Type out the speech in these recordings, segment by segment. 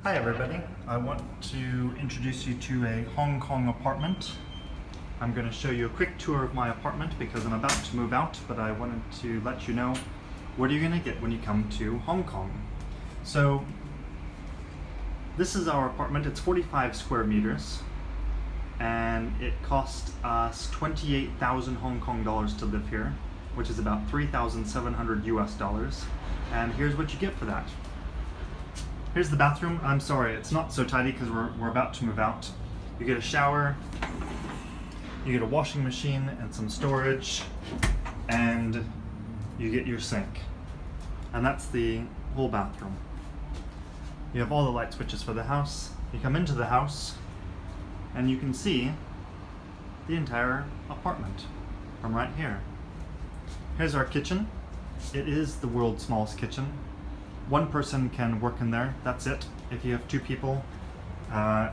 Hi everybody, I want to introduce you to a Hong Kong apartment. I'm going to show you a quick tour of my apartment because I'm about to move out, but I wanted to let you know what are you going to get when you come to Hong Kong. So this is our apartment. It's 45 square meters and it cost us 28,000 Hong Kong dollars to live here, which is about 3,700 US dollars. And here's what you get for that. Here's the bathroom. I'm sorry, it's not so tidy because we're about to move out. You get a shower, you get a washing machine and some storage, and you get your sink. And that's the whole bathroom. You have all the light switches for the house. You come into the house and you can see the entire apartment from right here. Here's our kitchen. It is the world's smallest kitchen. One person can work in there, that's it. If you have two people,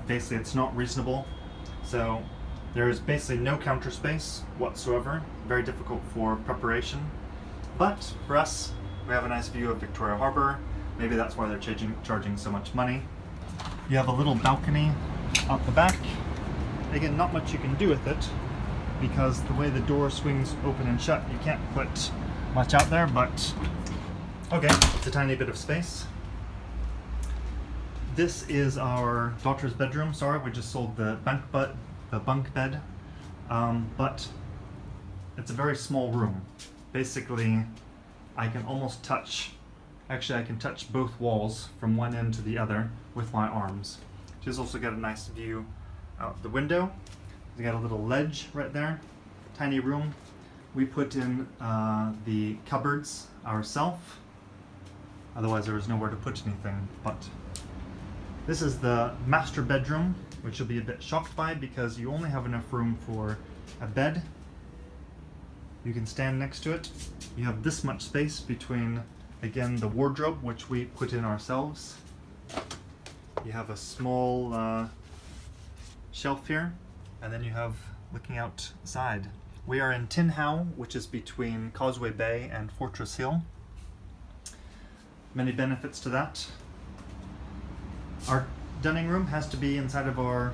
basically it's not reasonable. So there's basically no counter space whatsoever, very difficult for preparation. But for us, we have a nice view of Victoria Harbour. Maybe that's why they're charging so much money. You have a little balcony out the back. Again, not much you can do with it because the way the door swings open and shut, you can't put much out there, but okay, it's a tiny bit of space. This is our daughter's bedroom. Sorry, we just sold the bunk bed, but it's a very small room. Basically, I can almost touch, actually I can touch both walls from one end to the other with my arms. She's also got a nice view out the window. We got a little ledge right there, tiny room. We put in the cupboards ourselves. Otherwise there was nowhere to put anything. But this is the master bedroom, which you'll be a bit shocked by because you only have enough room for a bed. You can stand next to it. You have this much space between, again, the wardrobe, which we put in ourselves. You have a small shelf here, and then you have looking outside. We are in Tin Hau, which is between Causeway Bay and Fortress Hill. Many benefits to that. Our dining room has to be inside of our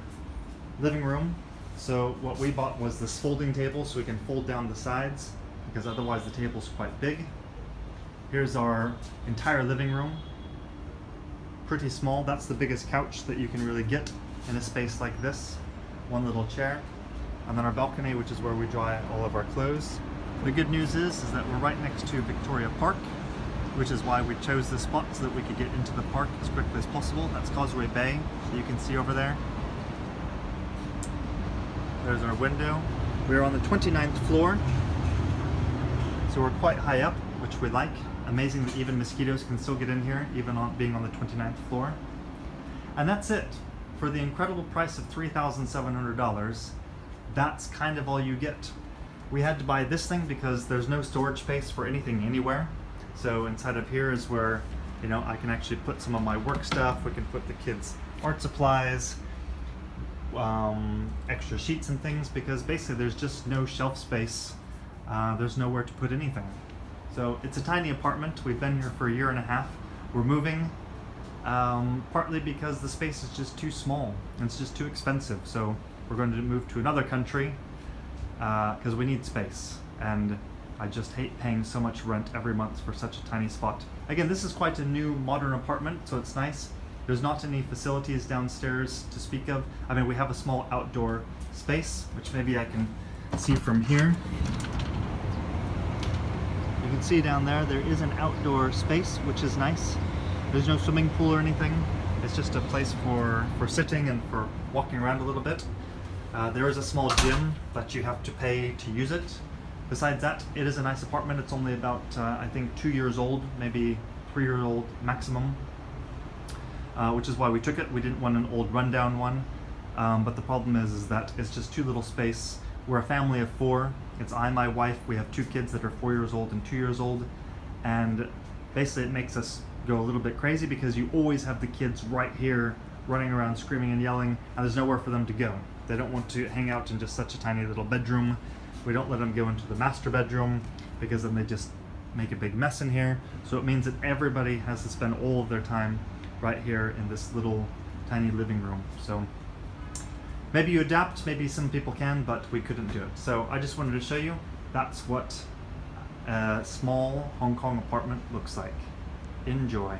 living room, so what we bought was this folding table so we can fold down the sides because otherwise the table's quite big. Here's our entire living room. Pretty small. That's the biggest couch that you can really get in a space like this. One little chair. And then our balcony, which is where we dry all of our clothes. The good news is that we're right next to Victoria Park, which is why we chose this spot so that we could get into the park as quickly as possible. That's Causeway Bay, that you can see over there. There's our window. We're on the 29th floor, so we're quite high up, which we like. Amazing that even mosquitoes can still get in here, even being on the 29th floor. And that's it. For the incredible price of $3,700, that's kind of all you get. We had to buy this thing because there's no storage space for anything anywhere. So inside of here is where, you know, I can actually put some of my work stuff. We can put the kids' art supplies, extra sheets and things, because basically there's just no shelf space. There's nowhere to put anything. So it's a tiny apartment. We've been here for a year and a half. We're moving, partly because the space is just too small and it's just too expensive. So we're going to move to another country because we need space. And I just hate paying so much rent every month for such a tiny spot. Again, this is quite a new modern apartment, so it's nice. There's not any facilities downstairs to speak of. I mean, we have a small outdoor space, which maybe I can see from here. You can see down there, there is an outdoor space, which is nice. There's no swimming pool or anything. It's just a place for sitting and for walking around a little bit. There is a small gym, but you have to pay to use it. Besides that, it is a nice apartment. It's only about, I think, 2 years old, maybe 3-year-old maximum, which is why we took it. We didn't want an old rundown one, but the problem is that it's just too little space. We're a family of 4. It's I, my wife, we have 2 kids that are 4 years old and 2 years old, and basically it makes us go a little bit crazy because you always have the kids right here running around screaming and yelling, and there's nowhere for them to go. They don't want to hang out in just such a tiny little bedroom. We don't let them go into the master bedroom because then they just make a big mess in here. So it means that everybody has to spend all of their time right here in this little tiny living room. So maybe you adapt, maybe some people can, but we couldn't do it. So I just wanted to show you that's what a small Hong Kong apartment looks like. Enjoy.